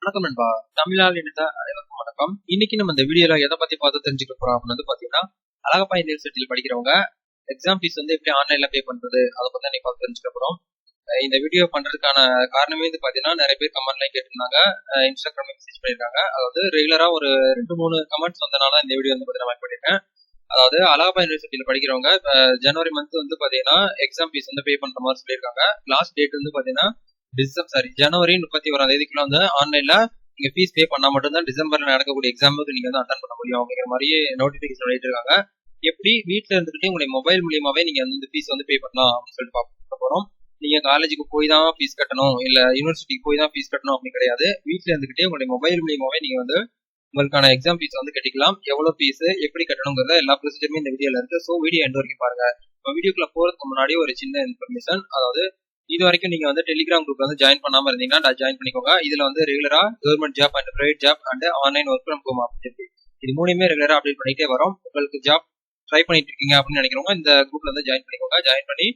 வணக்கம் நண்பா. தமிழால் இணைந்த அனைவருக்கும் வணக்கம். இன்னைக்கு நம்ம இந்த வீடியோல எதை பத்தி பார்த்து தெரிஞ்சுக்க போறோம் அப்படின்னு பாத்தீங்கன்னா, அழகப்பா யூனிவர்சிட்டியில் படிக்கிறவங்க எக்ஸாம் ஃபீஸ் எப்படி ஆன்லைன்ல பே பண்றது அதை பத்தி நீ பார்த்து தெரிஞ்சுக்க போறோம். இந்த வீடியோ பண்றதுக்கான காரணமே பாத்தீங்கன்னா, நிறைய பேர் கமெண்ட்லாம் கேட்டிருந்தாங்க, இன்ஸ்டாகிராம் மெசேஜ் பண்ணிருக்காங்க. அதாவது ரெகுலரா ஒரு 2-3 கமெண்ட்ஸ் வந்தனால இந்த வீடியோ பாத்தீங்கன்னா மேக் பண்ணிருக்கேன். அதாவது அழகப்பா யூனிவர்சிட்டியில படிக்கிறவங்க ஜனவரி மந்த் பாத்தீங்கன்னா எக்ஸாம் ஃபீஸ் பே பண்ற மாதிரி சொல்லியிருக்காங்க. லாஸ்ட் டேட் பாத்தீங்கன்னா ஜனவரி 31 ஆன்லைன்ல நீங்க ஃபீஸ் பே பண்ணா மட்டும்தான் டிசம்பர்ல நடக்கக்கூடிய எக்ஸாமுக்கு நீங்க அட்டன் பண்ண முடியும் அப்படிங்கிற மாதிரி நோட்டிபிகேஷன் சொல்லிட்டு இருக்காங்க. எப்படி வீட்டுல இருந்துகிட்டு உங்களுடைய மொபைல் மூலியமாவே நீங்க ஃபீஸ் பே பண்ணலாம் அப்படின்னு சொல்லிட்டு பார்க்க போறோம். நீங்க காலேஜுக்கு போய் தான் ஃபீஸ் கட்டணும், இல்ல யூனிவர்சிட்டிக்கு போய் தான் ஃபீஸ் கட்டணும் அப்படின்னு கிடையாது. வீட்டுல இருந்துகிட்டே உங்களுடைய மொபைல் மூலியமாவே நீங்க உங்களுக்கான எக்ஸாம் ஃபீஸ் கட்டிக்கலாம். எவ்வளவு ஃபீஸ் எப்படி கட்டணுங்கிறத எல்லா ப்ரொசீஜருமே இந்த வீடியோல இருக்கு. ஸோ வீடியோ எண்ட் வரைக்கும் பாருங்க. வீடியோக்குள்ள போறதுக்கு முன்னாடி ஒரு சின்ன இன்ஃபர்மேஷன், அதாவது இது வரைக்கும் நீங்க டெலிகிராம் குரூப் ஜாயின் பண்ணாம இருந்தீங்கன்னா ஜாயின் பண்ணிக்கோங்க. இதுல ரெகுலரா government job and private job and online work from home opportunity இது மூணுமே ரெகுலரா அப்டேட் பண்ணிட்டே வரும். உங்களுக்கு ஜாப் ட்ரை பண்ணிட்டு இருக்கீங்க அப்படின்னு நினைக்கிறவங்க இந்த குரூப்ல ஜாயின் பண்ணிக்கோங்க. ஜாயின் பண்ணி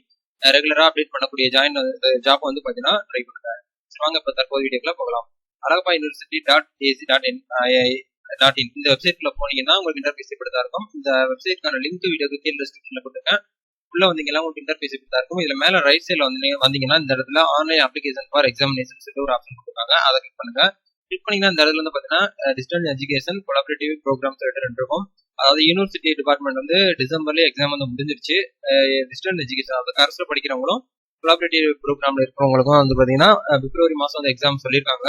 ரெகுலரா அப்டேட் பண்ணக்கூடிய ஜாப் பாத்தீங்கன்னா ட்ரை பண்ணுங்க. வாங்க இப்ப தற்போது வீடியோக்குள்ள போகலாம். அழகப்பா யூனிவர்சிட்டி .ac.in இந்த வெப்சைட்ல போனீங்கன்னா உங்களுக்கு இன்டர்ஃபேஸ் இப்படி தான் இருக்கும். இந்த வெப்சைட்கான லிங்க் வீடியோக்கு கீழே டிஸ்கிரிப்ஷன்ல கொடுத்துருக்கேன். உள்ள வந்தீங்கன்னா உங்களுக்கு இன்டர்ஃபேஸ் இப்படி தான் இருக்கும். இதுல மேல ரைட் சைட்ல வந்தீங்கன்னா இந்த இடத்துல ஆன்லைன் அப்ளிகேஷன் ஃபார் எக்ஸாமினேஷன் ஒரு ஆப்ஷன் கொடுத்துருக்காங்க. அதை கிளிக் பண்ணுங்க. கிளிக் பண்ணீங்கன்னா இந்த இடத்துல பாத்தீங்கன்னா டிஸ்டன்ஸ் எஜுகேஷன் கொலாபரேட்டிவ் ப்ரோக்ராம்ஸ் இருக்கும். அதாவது யூனிவர்சிட்டி டிபார்ட்மெண்ட் டிசம்பர்ல எக்ஸாம் முடிஞ்சிருச்சு. டிஸ்டன்ஸ் எஜுகேஷன் அதாவது கரஸ்ல படிக்கிறவங்களும் கொலாபரேட்டிவ் ப்ரோக்ராம்ல இருக்கிறவங்களுக்கும் பாத்தீங்கன்னா பிப்ரவரி மாசம் எக்ஸாம் சொல்லியிருக்காங்க.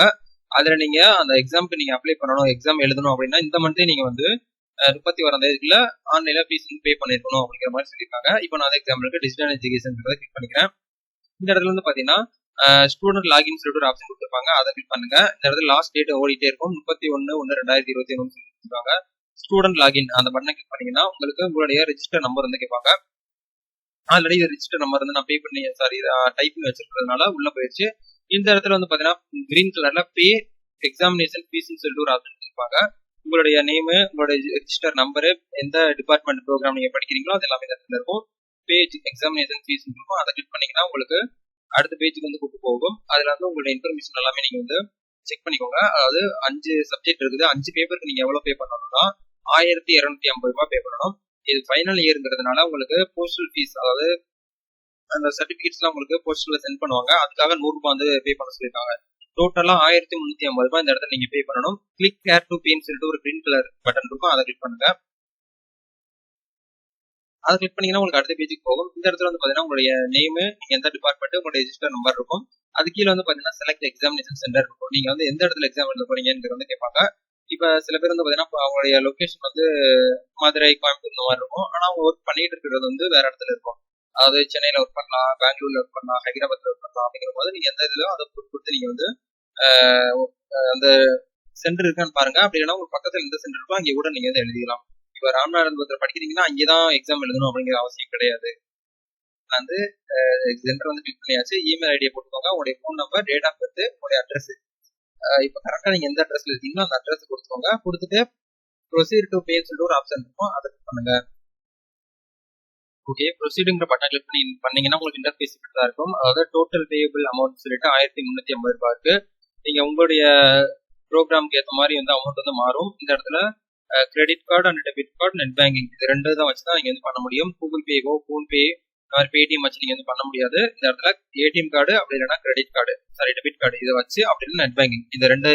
அதுல நீங்க அந்த எக்ஸாமுக்கு நீங்க அப்ளை பண்ணணும், எக்ஸாம் எழுதணும் அப்படின்னா இந்த மந்தே நீங்க 31 ஆன்லைன்ல ஃபீஸ் பே பண்ணிருக்கணும் அப்படிங்கிற மாதிரி சொல்லியிருக்காங்க. இப்போ நான் எக்ஸாம்பிளுக்கு டிஜிட்டல் எஜுகேஷன் கிளிக் பண்ணிக்கிறேன். இந்த இடத்துல பாத்தீங்கன்னா ஸ்டூடெண்ட் லாகின் சொல்லிட்டு ஒரு ஆப்ஷன் கொடுத்துருப்பாங்க. அதை கிளிக் பண்ணுங்க. இந்த இடத்துல லாஸ்ட் டேட் ஓடிட்டே இருக்கும். 31/1/2021 சொல்லியிருக்காங்க. ஸ்டூடெண்ட் லாகின் அந்த பட்டனை கிளிக் பண்ணீங்கன்னா உங்களுக்கு உங்களுடைய ரெஜிஸ்டர் நம்பர் கேட்பாங்க. ஆல்ரெடி ரெஜிஸ்டர் நம்பர் நான் பே பண்ணி டைப்பிங் வச்சிருக்கிறதுனால உள்ள போயிடுச்சு. இந்த இடத்துல பாத்தீங்கன்னா கிரீன் கலர்ல பே எக்ஸாமினேஷன் ஃபீஸ் சொல்லிட்டு ஒரு ஆப்ஷன் கொடுப்பாங்க. உங்களுடைய நேமு, உங்களுடைய ரெஜிஸ்டர் நம்பரு, எந்த டிபார்ட்மெண்ட் ப்ரோக்ராம் நீங்க படிக்கிறீங்களோ அது எல்லாமே இடத்துல இருக்கும். பேஜ் எக்ஸாமினேஷன் ஃபீஸ் இருக்கும். அதை கிளிக் பண்ணீங்கன்னா உங்களுக்கு அடுத்த பேஜுக்கு கூட்டு போகும். அதுல உங்களுடைய இன்ஃபர்மேஷன் எல்லாமே நீங்க செக் பண்ணிக்கோங்க. அதாவது 5 சப்ஜெக்ட் இருக்குது. 5 பேப்பருக்கு நீங்க எவ்வளவு பே பண்ணணும்னா 1250 ரூபாய் பே பண்ணணும். இது ஃபைனல் இயர்ங்கிறதுனால உங்களுக்கு போஸ்டல் ஃபீஸ், அதாவது அந்த சர்டிபிகேட்ஸ் எல்லாம் உங்களுக்கு போஸ்டல்ல சென்ட் பண்ணுவாங்க. அதுக்காக 100 ரூபாய் பே பண்ண சொல்லியிருக்காங்க. டோட்டலா 1350 ரூபாய் இந்த இடத்துல நீங்க பே பண்ணணும். கிளிக் ஹேர் டு பேன்னு சொல்லிட்டு ஒரு கிரீன் கலர் பட்டன் இருக்கும். அதை கிளிக் பண்ணுங்க. அதை கிளிக் பண்ணீங்கன்னா உங்களுக்கு அடுத்த பேஜுக்கு போகும். இந்த இடத்துல பாத்தீங்கன்னா உங்களுடைய நேமு, நீங்க எந்த டிபார்ட்மெண்ட், உங்களுடைய ரெஜிஸ்டர் நம்பர் இருக்கும். அது கீழே பாத்தீங்கன்னா செலக்ட் எக்ஸாமினேஷன் சென்டர் இருக்கும். நீங்க எந்த இடத்துல எக்ஸாம் எழுத போறீங்கன்னு கேட்பாங்க. இப்ப சில பேர் பாத்தீங்கன்னா அவங்களுடைய லொகேஷன் மதுரை, கோயம்புத்தூர் இந்த மாதிரி இருக்கும். ஆனா அவங்க ஒர்க் பண்ணிட்டு இருக்கிறது வேற இடத்துல இருக்கும். அதாவது சென்னையில ஒர்க் பண்ணலாம், பெங்களூர்ல ஒர்க் பண்ணலாம், ஹைதராபாத்ல ஒர்க் பண்ணலாம். அப்படிங்கிற போது நீங்க எந்த இதுலயோ அதை கொடுத்து நீங்க அந்த சென்டர் இருக்கான்னு பாருங்க. அப்படி இல்லைன்னா உங்களுக்கு பக்கத்துல எந்த சென்டர் இருக்கோ அங்கே கூட நீங்க எழுதிக்கலாம். இப்ப ராமநாதபுரத்துல படிக்கிறீங்கன்னா அங்கேதான் எக்ஸாம் எழுதணும் அப்படிங்கிற அவசியம் கிடையாது. சென்டர் கிளிக் பண்ணியாச்சு. இமெயில் ஐடியை போட்டுக்கோங்க, உங்களுடைய phone number, date of birth, உங்களுடைய அட்ரஸ். இப்ப கரெக்டா நீங்க எந்த அட்ரஸ்ல இருக்கீங்களோ அந்த அட்ரஸ் கொடுத்துக்கோங்க. கொடுத்துட்டு ப்ரொசீட் டு பே சொல்லிட்டு ஒரு ஆப்ஷன் இருக்கும். அதை கிளிக் பண்ணுங்க. ஓகே, ப்ரொசீடுங்கிற பட்டன் கிளிக் பண்ணீங்கன்னா உங்களுக்கு இன்டர்ஃபேஸ் இப்படி தான் இருக்கும். அதாவது டோட்டல் பேயபிள் அமௌண்ட் சொல்லிட்டு 1350 ரூபாய் இருக்கு. நீங்க உங்களுடைய ப்ரோக்ராமுக்கு ஏற்ற மாதிரி அமௌண்ட் மாறும். இந்த இடத்துல credit card and debit card, net banking இது 2 தான் வச்சுதான் நீங்க பண்ண முடியும். கூகுள் பேவோ, போன் பே, பேடிஎம் வச்சு நீங்க பண்ண முடியாது. இந்த இடத்துல ஏடிஎம் கார்டு அப்படி இல்லைன்னா கிரெடிட் கார்டு, டெபிட் கார்டு இதை வச்சு அப்படி இல்லைன்னா நெட் பேங்கிங் இந்த 2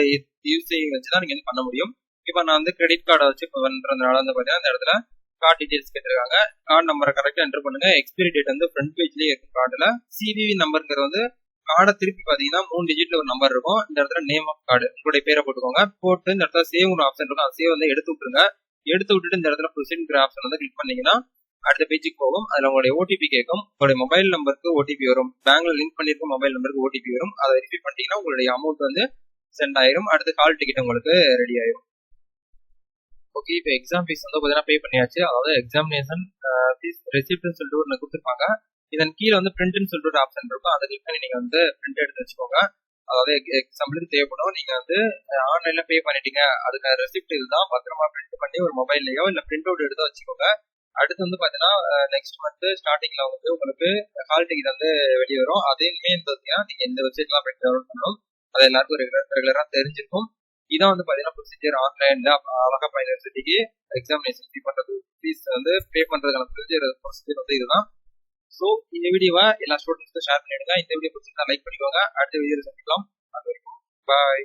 யூஸையும் வச்சுதான் நீங்க பண்ண முடியும். இப்போ நான் கிரெடிட் கார்டை வச்சு பண்றதுனால பாத்தீங்கன்னா இந்த இடத்துல கார்டு டீடைல்ஸ் கேட்டிருக்காங்க. கார்டு நம்பரை கரெக்டா என்டர் பண்ணுங்க. எக்ஸ்பைரி டேட் ஃப்ரண்ட் பேஜ்லயே இருக்கும். கார்டுல சிவிவி நம்பர்ங்கிறது கார்டை திருப்பி பாத்தீங்கன்னா 3 டிஜிட்ல ஒரு நம்பர் இருக்கும். இந்த இடத்துல நேம் ஆஃப் கார்டு உங்களுடைய பேரை போட்டுக்கோங்க. போட்டு இந்த இடத்துல சேவ் ஒரு ஆப்ஷன் இருக்கும். சேவ் எடுத்து விட்டுருங்க. எடுத்து விட்டுட்டு இந்த இடத்துல ப்ரொசீட்ங்கிற ஆப்ஷன் கிளிக் பண்ணீங்கன்னா அடுத்த பேஜுக்கு போகும். அதுல உங்களுடைய ஓடிபி கேட்கும். உங்களுடைய மொபைல் நம்பருக்கு ஓடிபி வரும். பேங்க்ல லிங்க் பண்ணிருக்க மொபைல் நம்பருக்கு ஓடிபி வரும். அதை வெரிஃபை பண்ணிட்டீங்கன்னா உங்களுடைய அமௌண்ட் சென்ட் ஆயிரும். அடுத்து கால் டிக்கெட் உங்களுக்கு ரெடி ஆயிரும். ஓகே, இப்போ எக்ஸாம் ஃபீஸ் பாத்தீங்கன்னா பே பண்ணியாச்சு. அதாவது எக்ஸாமினேஷன் ஃபீஸ் ரெசிப்ட்னு சொல்லிட்டு ஒன்று கொடுத்துருப்பாங்க. இதன் கீழே பிரிண்ட்னு சொல்லிட்டு ஒரு ஆப்ஷன் இருக்கும். அதை கிளிக் பண்ணி நீங்க பிரிண்ட் எடுத்து வச்சுக்கோங்க. அதாவது எக்ஸாம்பிளுக்கு தேவைப்படும். நீங்க ஆன்லைன்ல பே பண்ணிட்டீங்க, அதுக்கான ரெசிப்ட் இதுதான், பத்திரமா பிரிண்ட் பண்ணி ஒரு மொபைல்லையோ இல்ல பிரிண்ட் அவுட் எடுத்து வச்சுக்கோங்க. அடுத்து பாத்தீங்கன்னா நெக்ஸ்ட் மந்த் ஸ்டார்டிங்ல உங்களுக்கு ஹால் டிக்கெட் வெளியே வரும். அதையுமே பாத்தீங்கன்னா நீங்க இந்த வெப்சைட்லாம் போய் டவுன்லோட் பண்ணணும். அது எல்லாருக்கும் ரெகுலரா தெரிஞ்சிருக்கும். இதான் வந்து பாத்தீங்கன்னா ப்ரொசீஜர் ஆன்லைன்ல அழகப்பா யூனிவர்சிட்டிக்கு எக்ஸாமினேஷன் ஃபீஸ் வந்து பே பண்றதுக்கான ப்ரொசீஜர் வந்து இதுதான். ஸோ இந்த வீடியோவை எல்லா ஸ்டூடெண்ட்ஸ்க்கும் ஷேர் பண்ணிடுங்க. இந்த வீடியோ பிடிச்சிருந்தா லைக் பண்ணிக்கோங்க. அடுத்த வீடியோ சந்திக்கலாம். அது வரைக்கும் பாய்.